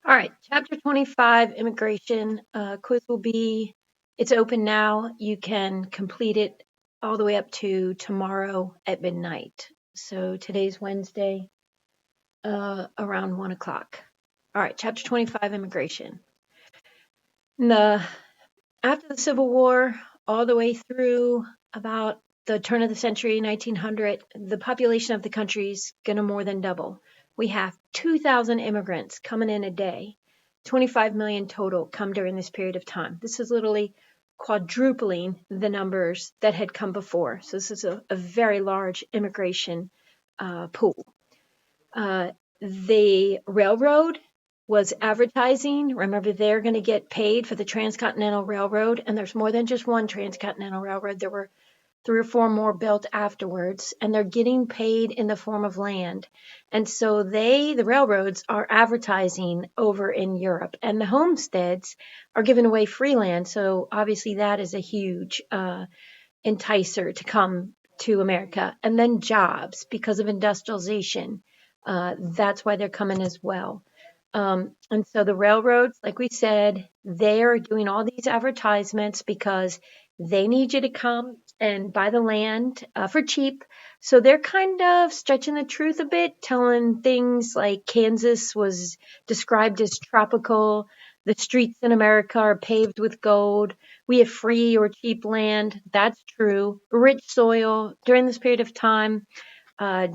All right, chapter 25, immigration. Quiz will be, it's open now. You can complete it all the way up to tomorrow at midnight. So today's Wednesday, around 1 o'clock. All right, chapter 25, immigration. The, after the Civil War, all the way through about the turn of the century, 1900, the population of the country is going to more than double. We have 2,000 immigrants coming in a day. 25 million total come during this period of time. This is literally quadrupling the numbers that had come before. So this is a very large immigration pool. The railroad was advertising. Remember, they're going to get paid for the Transcontinental Railroad, and there's more than just one Transcontinental Railroad. There were 3 or 4 more built afterwards, and they're getting paid in the form of land. And so the railroads, are advertising over in Europe, and the homesteads are giving away free land. So obviously that is a huge enticer to come to America. And then jobs because of industrialization. That's why they're coming as well. And so the railroads, like we said, they're doing all these advertisements because they need you to come and buy the land for cheap. So they're kind of stretching the truth a bit, telling things like Kansas was described as tropical. The streets in America are paved with gold. We have free or cheap land. That's true. Rich soil during this period of time.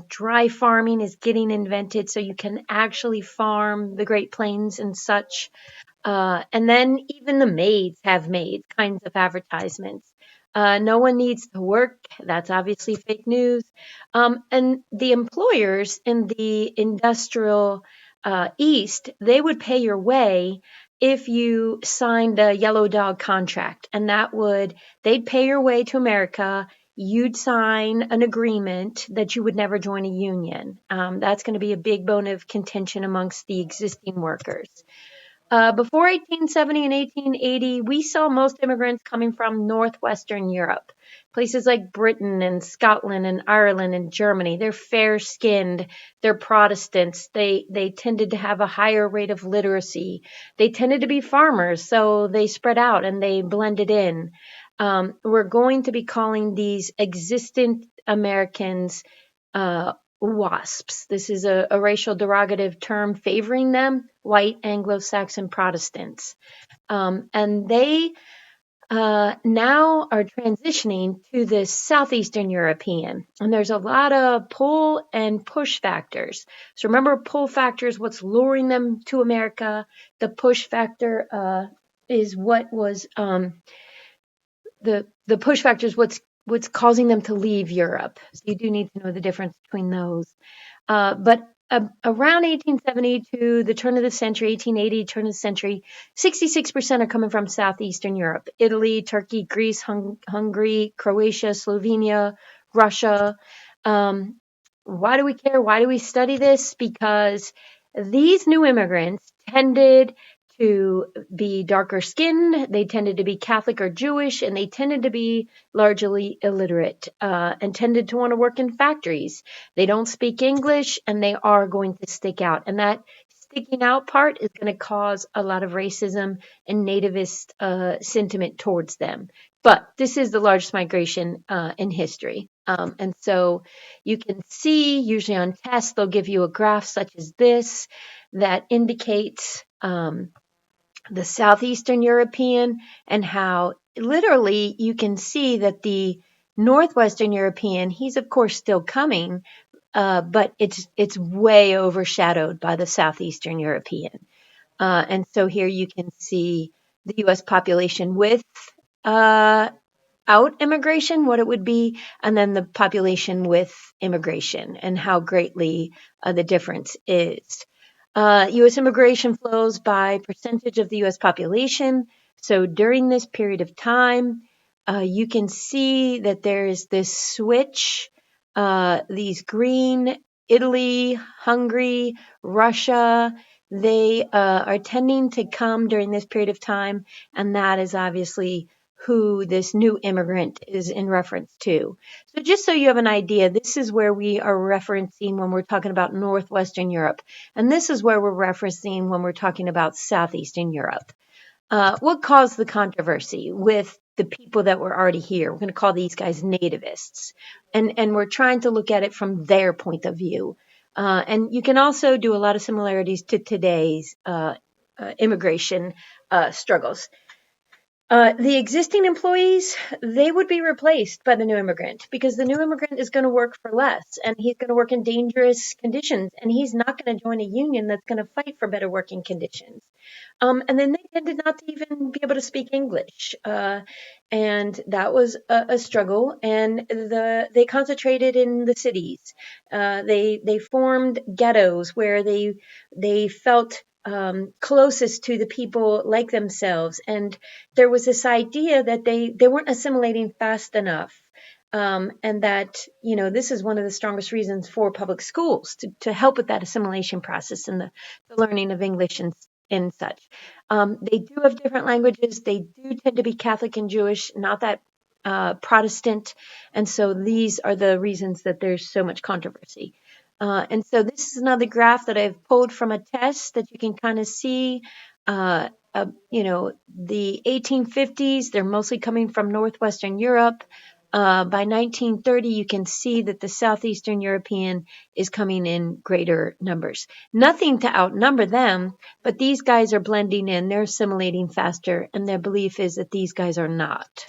Dry farming is getting invented, so you can actually farm the Great Plains and such. And then even the maids have made kinds of advertisements. No one needs to work. That's obviously fake news. And the employers in the industrial East, they would pay your way if you signed a yellow dog contract. And they'd pay your way to America. You'd sign an agreement that you would never join a union. That's going to be a big bone of contention amongst the existing workers. Before 1870 and 1880, we saw most immigrants coming from northwestern Europe, places like Britain and Scotland and Ireland and Germany. They're fair-skinned, they're Protestants, they tended to have a higher rate of literacy. They tended to be farmers, so they spread out and they blended in. We're going to be calling these existent Americans WASPs. This is a racial derogative term favoring them, white Anglo-Saxon Protestants. And they now are transitioning to this Southeastern European. And there's a lot of pull and push factors. So remember, pull factor is what's luring them to America. The push factor is what was the push factor is what's causing them to leave Europe. So you do need to know the difference between those. But around 1870 to the turn of the century, 1880, turn of the century, 66% are coming from Southeastern Europe. Italy, Turkey, Greece, Hungary, Croatia, Slovenia, Russia. Why do we care? Why do we study this? Because these new immigrants tended to be darker skinned, they tended to be Catholic or Jewish, and they tended to be largely illiterate and tended to want to work in factories. They don't speak English and they are going to stick out. And that sticking out part is going to cause a lot of racism and nativist sentiment towards them. But this is the largest migration in history. And so you can see, usually on tests, they'll give you a graph such as this that indicates the Southeastern European and how literally you can see that the Northwestern European, he's of course still coming, but it's way overshadowed by the Southeastern European. And so here you can see the U.S. population with out immigration, what it would be, and then the population with immigration and how greatly the difference is. U.S. immigration flows by percentage of the U.S. population. So during this period of time, you can see that there is this switch. These green, Italy, Hungary, Russia, they are tending to come during this period of time, and that is obviously who this new immigrant is in reference to. So just so you have an idea, this is where we are referencing when we're talking about Northwestern Europe. And this is where we're referencing when we're talking about Southeastern Europe. What caused the controversy with the people that were already here? We're going to call these guys nativists. And we're trying to look at it from their point of view. And you can also do a lot of similarities to today's immigration struggles. The existing employees, they would be replaced by the new immigrant because the new immigrant is going to work for less and he's going to work in dangerous conditions and he's not going to join a union that's going to fight for better working conditions. And then they tended not to even be able to speak English. And that was a struggle. And they concentrated in the cities. They formed ghettos where they felt closest to the people like themselves. And there was this idea that they weren't assimilating fast enough. And that, this is one of the strongest reasons for public schools to help with that assimilation process and the learning of English and such. They do have different languages. They do tend to be Catholic and Jewish, not that Protestant. And so these are the reasons that there's so much controversy. And so this is another graph that I've pulled from a test that you can kind of see. The 1850s, they're mostly coming from Northwestern Europe. By 1930, you can see that the Southeastern European is coming in greater numbers. Nothing to outnumber them, but these guys are blending in. They're assimilating faster, and their belief is that these guys are not.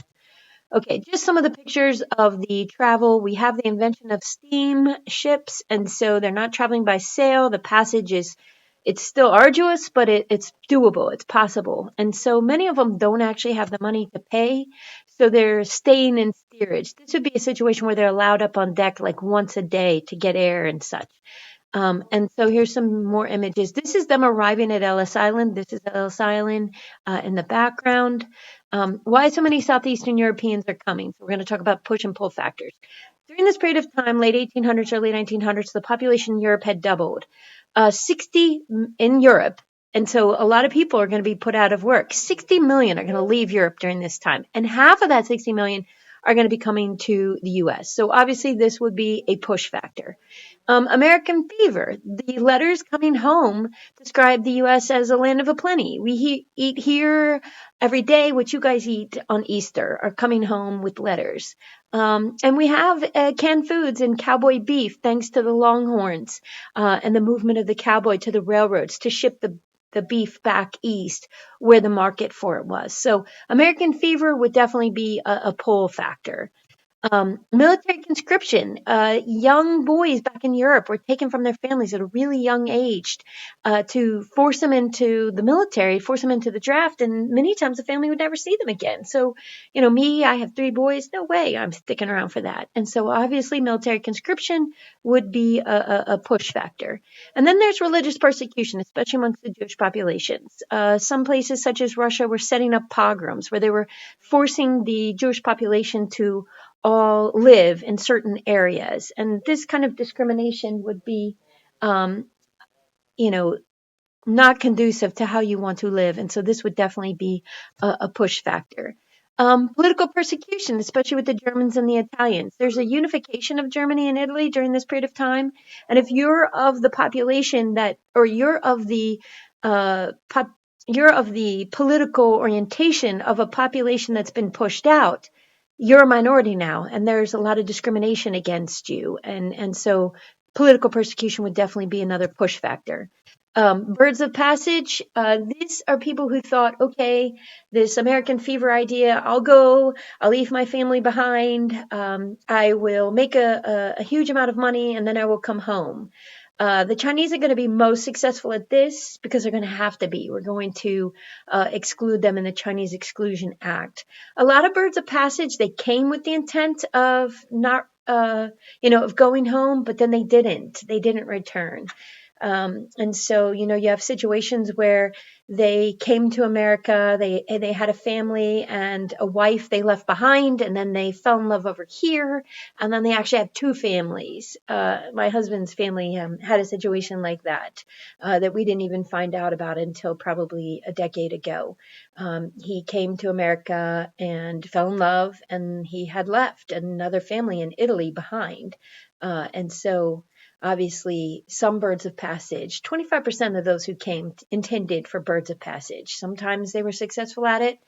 Okay, just some of the pictures of the travel. We have the invention of steam ships, and so they're not traveling by sail. The passage it's still arduous, but it's doable. It's possible. And so many of them don't actually have the money to pay, so they're staying in steerage. This would be a situation where they're allowed up on deck like once a day to get air and such. And so here's some more images. This is them arriving at Ellis Island. This is Ellis Island in the background. Why so many Southeastern Europeans are coming? So we're going to talk about push and pull factors. During this period of time, late 1800s, early 1900s, the population in Europe had doubled. 60 in Europe. And so a lot of people are going to be put out of work. 60 million are going to leave Europe during this time. And half of that 60 million are going to be coming to the U.S. So obviously this would be a push factor. American fever. The letters coming home describe the U.S. as a land of aplenty. We eat here every day. What you guys eat on Easter are coming home with letters. And we have canned foods and cowboy beef thanks to the Longhorns and the movement of the cowboy to the railroads to ship the beef back east where the market for it was. So American fever would definitely be a pull factor. Military conscription. Young boys back in Europe were taken from their families at a really young age to force them into the military, force them into the draft, and many times the family would never see them again. So, me, I have 3 boys. No way I'm sticking around for that. And so obviously military conscription would be a push factor. And then there's religious persecution, especially amongst the Jewish populations. Some places such as Russia were setting up pogroms where they were forcing the Jewish population to all live in certain areas. And this kind of discrimination would be, not conducive to how you want to live. And so this would definitely be a push factor. Political persecution, especially with the Germans and the Italians. There's a unification of Germany and Italy during this period of time. And if you're of the population you're of the political orientation of a population that's been pushed out, you're a minority now, and there's a lot of discrimination against you. And so political persecution would definitely be another push factor. Birds of passage, these are people who thought, okay, this American fever idea, I'll leave my family behind, I will make a huge amount of money, and then I will come home. The Chinese are going to be most successful at this because they're going to have to be. We're going to exclude them in the Chinese Exclusion Act. A lot of birds of passage, they came with the intent of not, of going home, but then they didn't. They didn't return. And so, you have situations where they came to America, they had a family and a wife they left behind, and then they fell in love over here, and then they actually have two families. My husband's family had a situation like that that we didn't even find out about until probably a decade ago. He came to America and fell in love, and he had left another family in Italy behind. And so obviously, some birds of passage, 25% of those who came intended for birds of passage. Sometimes they were successful at it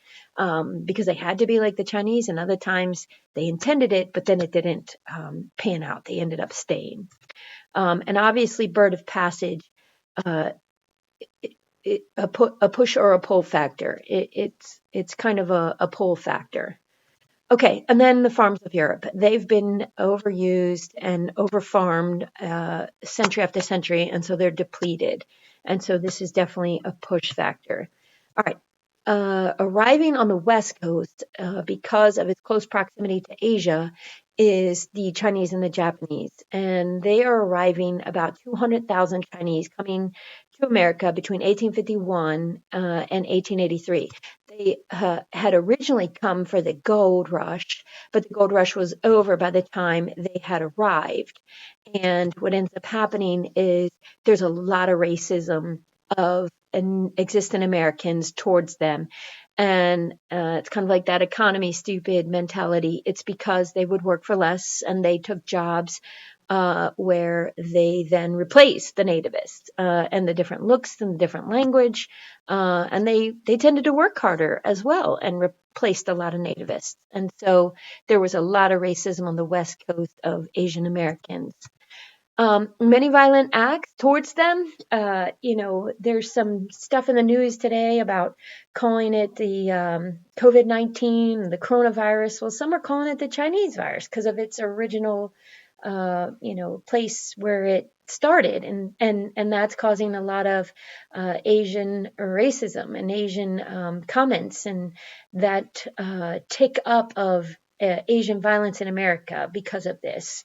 because they had to be like the Chinese, and other times they intended it, but then it didn't pan out. They ended up staying. And obviously, bird of passage, uh, a push or a pull factor. It's kind of a pull factor. Okay, and then the farms of Europe. They've been overused and overfarmed century after century, and so they're depleted. And so this is definitely a push factor. All right. Arriving on the West Coast because of its close proximity to Asia is the Chinese and the Japanese. And they are arriving about 200,000 Chinese coming to America between 1851 and 1883. They had originally come for the gold rush, but the gold rush was over by the time they had arrived. And what ends up happening is there's a lot of racism of existing Americans towards them. And it's kind of like that economy stupid mentality. It's because they would work for less and they took jobs where they then replaced the nativists and the different looks and the different language. And they tended to work harder as well and replaced a lot of nativists. And so there was a lot of racism on the West Coast of Asian Americans. Many violent acts towards them. There's some stuff in the news today about calling it the COVID-19, the coronavirus. Well, some are calling it the Chinese virus because of its original, place where it started, and that's causing a lot of Asian racism and Asian comments, and that tick up of Asian violence in America because of this.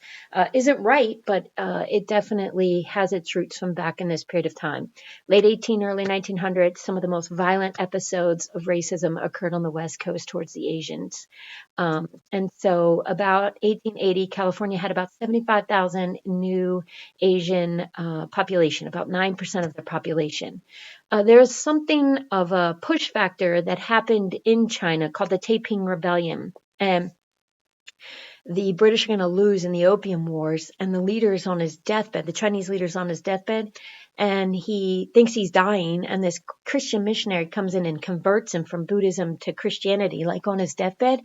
Isn't right, but it definitely has its roots from back in this period of time. Late 18, early 1900s, some of the most violent episodes of racism occurred on the West Coast towards the Asians. And so about 1880, California had about 75,000 new Asian population, about 9% of the population. There's something of a push factor that happened in China called the Taiping Rebellion. And the British are going to lose in the Opium Wars, and the leader is on his deathbed. The Chinese leader is on his deathbed, and he thinks he's dying, and this Christian missionary comes in and converts him from Buddhism to Christianity, like on his deathbed,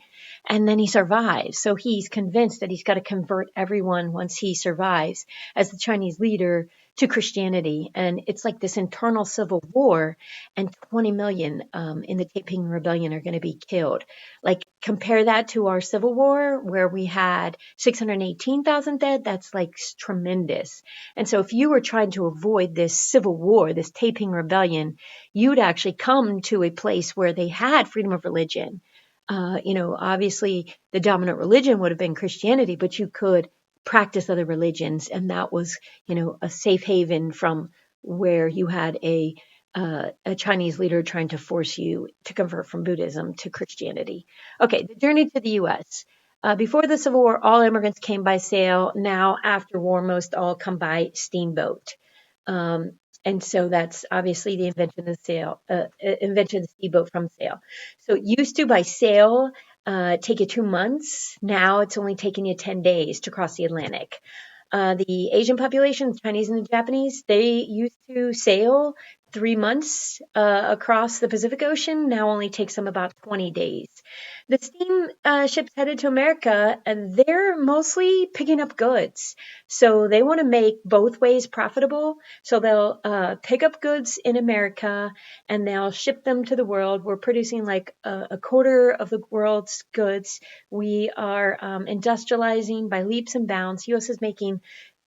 and then he survives. So he's convinced that he's got to convert everyone once he survives as the Chinese leader to Christianity. And it's like this internal civil war, and 20 million in the Taiping Rebellion are going to be killed. Like, compare that to our Civil War, where we had 618,000 dead. That's like tremendous. And so if you were trying to avoid this civil war, this Taiping Rebellion, you'd actually come to a place where they had freedom of religion. Obviously the dominant religion would have been Christianity, but you could practice other religions, and that was, a safe haven from where you had a Chinese leader trying to force you to convert from Buddhism to Christianity. Okay, the journey to the U.S. Before the Civil War, all immigrants came by sail. Now, after war, most all come by steamboat. And so that's obviously the invention of the steamboat from sail. So it used to, by sail, take you 2 months. Now it's only taking you 10 days to cross the Atlantic. The Asian population, the Chinese and the Japanese, they used to sail 3 months across the Pacific Ocean. Now only takes them about 20 days. The steam ships headed to America, and they're mostly picking up goods. So they want to make both ways profitable. So they'll pick up goods in America and they'll ship them to the world. We're producing like a quarter of the world's goods. We are industrializing by leaps and bounds. U.S. is making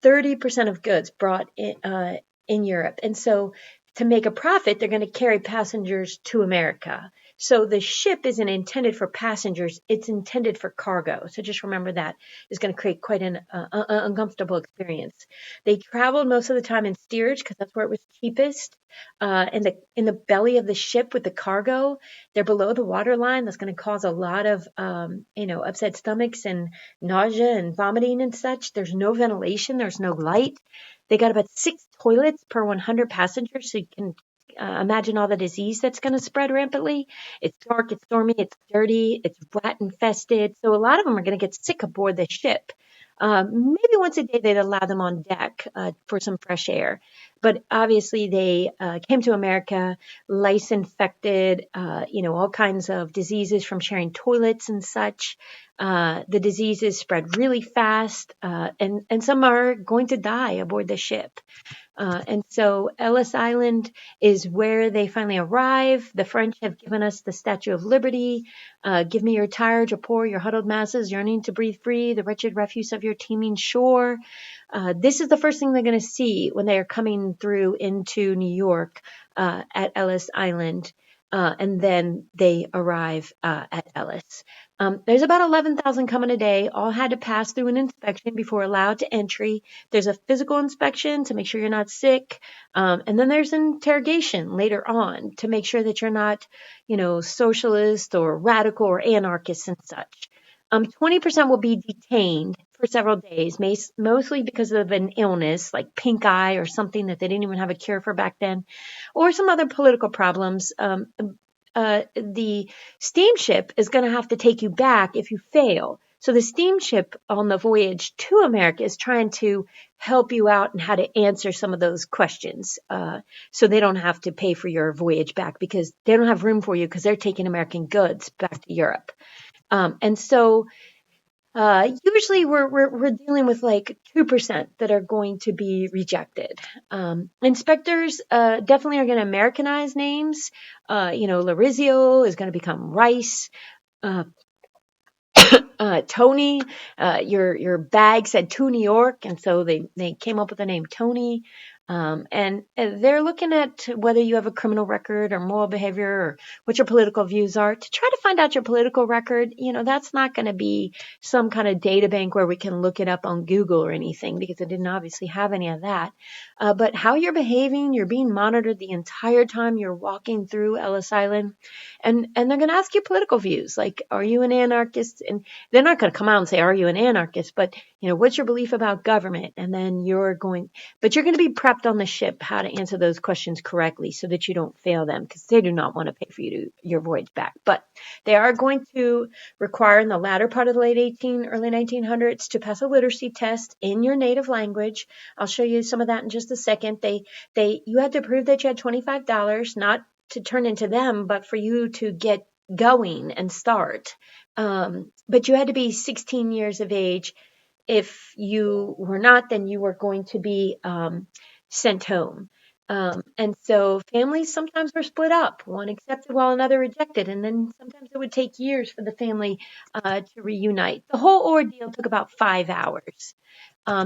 30% of goods brought in Europe. And so to make a profit, they're going to carry passengers to America. So the ship isn't intended for passengers, it's intended for cargo. So just remember that is going to create quite an uncomfortable experience. They traveled most of the time in steerage because that's where it was cheapest. In the belly of the ship with the cargo, they're below the water line. That's going to cause a lot of upset stomachs and nausea and vomiting and such. There's no ventilation. There's no light. They got about 6 toilets per 100 passengers, so you can imagine all the disease that's going to spread rampantly. It's dark, it's stormy, it's dirty, it's rat infested. So a lot of them are going to get sick aboard the ship. Maybe once a day they'd allow them on deck for some fresh air. But obviously they came to America, lice infected, all kinds of diseases from sharing toilets and such. The diseases spread really fast, and some are going to die aboard the ship. And so Ellis Island is where they finally arrive. The French have given us the Statue of Liberty. Give me your tired, your poor, your huddled masses yearning to breathe free, the wretched refuse of your teeming shore. This is the first thing they're going to see when they are coming through into New York at Ellis Island. And then they arrive at Ellis. There's about 11,000 coming a day, all had to pass through an inspection before allowed to entry. There's a physical inspection to make sure you're not sick. And then there's interrogation later on to make sure that you're not, socialist or radical or anarchist and such. 20% will be detained for several days, mostly because of an illness like pink eye or something that they didn't even have a cure for back then, or some other political problems. The steamship is going to have to take you back if you fail. So the steamship on the voyage to America is trying to help you out and how to answer some of those questions, so they don't have to pay for your voyage back because they don't have room for you because they're taking American goods back to Europe. And so usually we're dealing with like 2% that are going to be rejected. Inspectors definitely are going to Americanize names. Larizio is going to become Rice. Uh, Tony, your bag said to New York, and so they came up with the name Tony. And they're looking at whether you have a criminal record or moral behavior or what your political views are to try to find out your political record. That's not going to be some kind of data bank where we can look it up on Google or anything because it didn't obviously have any of that. But how you're behaving, you're being monitored the entire time you're walking through Ellis Island. And they're going to ask you political views, like, are you an anarchist? And they're not going to come out and say, are you an anarchist? But, what's your belief about government? And then you're going to be prepped on the ship how to answer those questions correctly so that you don't fail them because they do not want to pay for your voyage back. But they are going to require in the latter part of the late early 1900s to pass a literacy test in your native language. I'll show you some of that in just a second. You had to prove that you had $25, not to turn into them, but for you to get going and start. But you had to be 16 years of age. If you were not, then you were going to be sent home. And so families sometimes were split up. One accepted while another rejected. And then sometimes it would take years for the family to reunite. The whole ordeal took about 5 hours.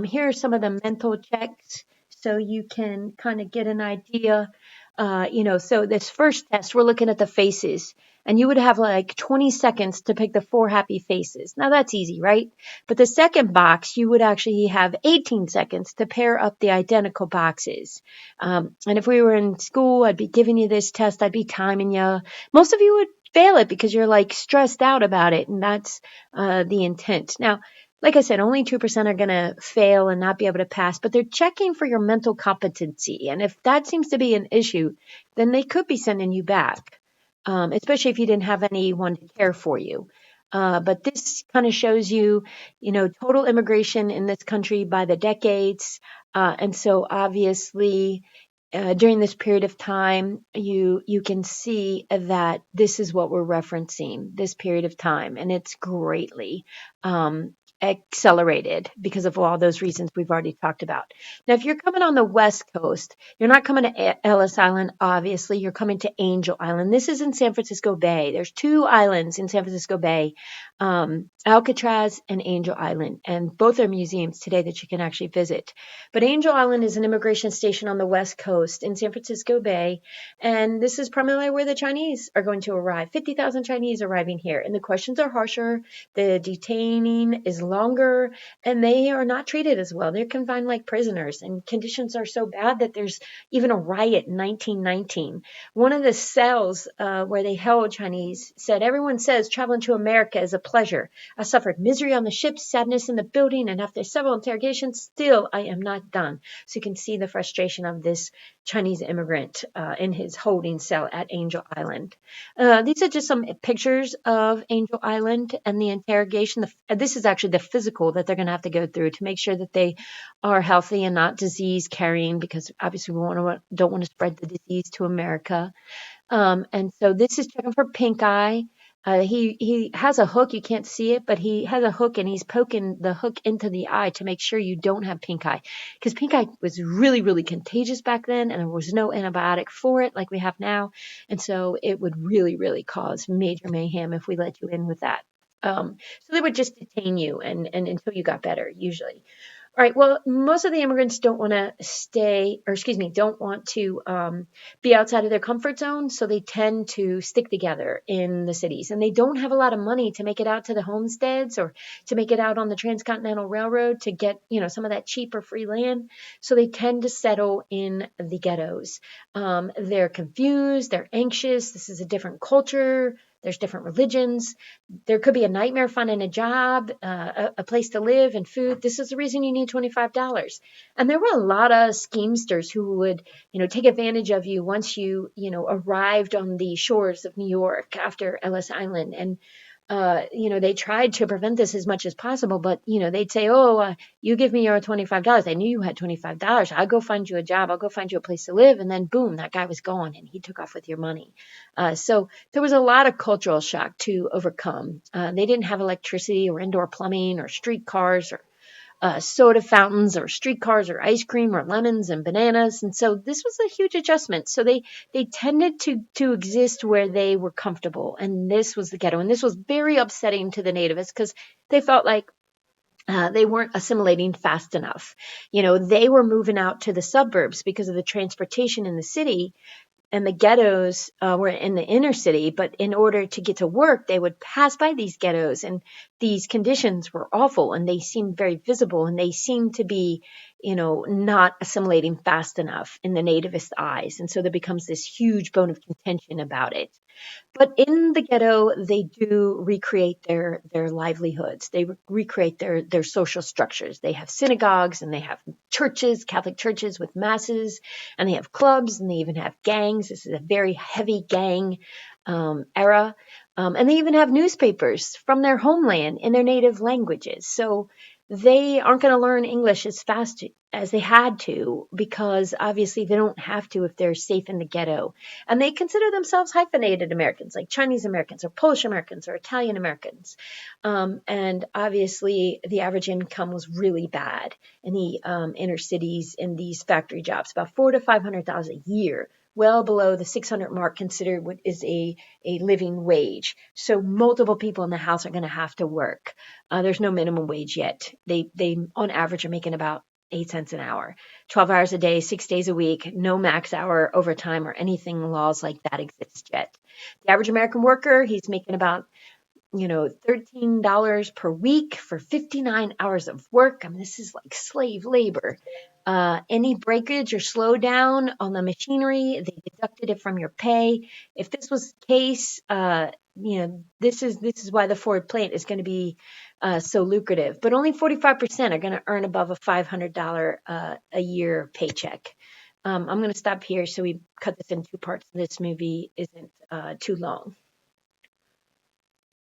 Here are some of the mental checks so you can kind of get an idea. So this first test, we're looking at the faces. And you would have like 20 seconds to pick the 4 happy faces. Now that's easy, right? But the second box, you would actually have 18 seconds to pair up the identical boxes. And if we were in school, I'd be giving you this test. I'd be timing you. Most of you would fail it because you're like stressed out about it. And that's the intent. Now, like I said, only 2% are going to fail and not be able to pass, but they're checking for your mental competency. And if that seems to be an issue, then they could be sending you back. Especially if you didn't have anyone to care for you. But this kind of shows you, total immigration in this country by the decades. And so obviously, during this period of time, you can see that this is what we're referencing, this period of time, and it's greatly accelerated because of all those reasons we've already talked about. Now, if you're coming on the West Coast, you're not coming to Ellis Island, obviously. You're coming to Angel Island. This is in San Francisco Bay. There's two islands in San Francisco Bay, Alcatraz and Angel Island, and both are museums today that you can actually visit. But Angel Island is an immigration station on the West Coast in San Francisco Bay, and this is primarily where the Chinese are going to arrive. 50,000 Chinese arriving here, and the questions are harsher. The detaining is longer, and they are not treated as well. They're confined like prisoners, and conditions are so bad that there's even a riot in 1919. One of the cells where they held Chinese said, "Everyone says traveling to America is a pleasure. I suffered misery on the ship, sadness in the building, and after several interrogations, still I am not done." So you can see the frustration of this Chinese immigrant in his holding cell at Angel Island. These are just some pictures of Angel Island and the interrogation. This is actually the physical that they're going to have to go through to make sure that they are healthy and not disease carrying, because obviously we don't want to spread the disease to America. And so this is checking for pink eye. He has a hook. You can't see it, but he has a hook and he's poking the hook into the eye to make sure you don't have pink eye. Because pink eye was really, really contagious back then, and there was no antibiotic for it like we have now. And so it would really, really cause major mayhem if we let you in with that. So they would just detain you and until you got better, usually. All right. Well, most of the immigrants don't want to don't want to be outside of their comfort zone. So they tend to stick together in the cities, and they don't have a lot of money to make it out to the homesteads or to make it out on the Transcontinental Railroad to get, some of that cheap or free land. So they tend to settle in the ghettos. They're confused. They're anxious. This is a different culture. There's different religions. There could be a nightmare finding a job, a place to live, and food. This is the reason you need $25. And there were a lot of schemesters who would, take advantage of you once you, arrived on the shores of New York after Ellis Island. And they tried to prevent this as much as possible, but, they'd say, "Oh, you give me your $25. I knew you had $25. I'll go find you a job. I'll go find you a place to live." And then boom, that guy was gone and he took off with your money. So there was a lot of cultural shock to overcome. They didn't have electricity or indoor plumbing or streetcars or soda fountains or streetcars or ice cream or lemons and bananas. And so this was a huge adjustment. So they tended to exist where they were comfortable. And this was the ghetto. And this was very upsetting to the nativists because they felt like they weren't assimilating fast enough. They were moving out to the suburbs because of the transportation in the city, and the ghettos were in the inner city, but in order to get to work, they would pass by these ghettos, and these conditions were awful, and they seemed very visible, and they seemed to be, not assimilating fast enough in the nativist eyes. And so there becomes this huge bone of contention about it. But in the ghetto, they do recreate their livelihoods. They recreate their social structures. They have synagogues and they have churches, Catholic churches with masses, and they have clubs and they even have gangs. This is a very heavy gang era. And they even have newspapers from their homeland in their native languages. So they aren't going to learn English as fast as they had to, because obviously they don't have to if they're safe in the ghetto. And they consider themselves hyphenated Americans, like Chinese Americans or Polish Americans or Italian Americans. And obviously the average income was really bad in the inner cities in these factory jobs, about $400,000 to $500,000 a year, well below the 600 mark considered what is a living wage. So multiple people in the house are going to have to work. There's no minimum wage yet. They on average are making about 8 cents an hour, 12 hours a day, 6 days a week, no max hour overtime or anything laws like that exist yet. The average American worker, he's making about $13 per week for 59 hours of work. I mean, this is like slave labor. Any breakage or slowdown on the machinery, they deducted it from your pay. If this was the case, this is why the Ford plant is going to be so lucrative. But only 45% are going to earn above a $500 a year paycheck. I'm going to stop here so we cut this in two parts. This movie isn't too long.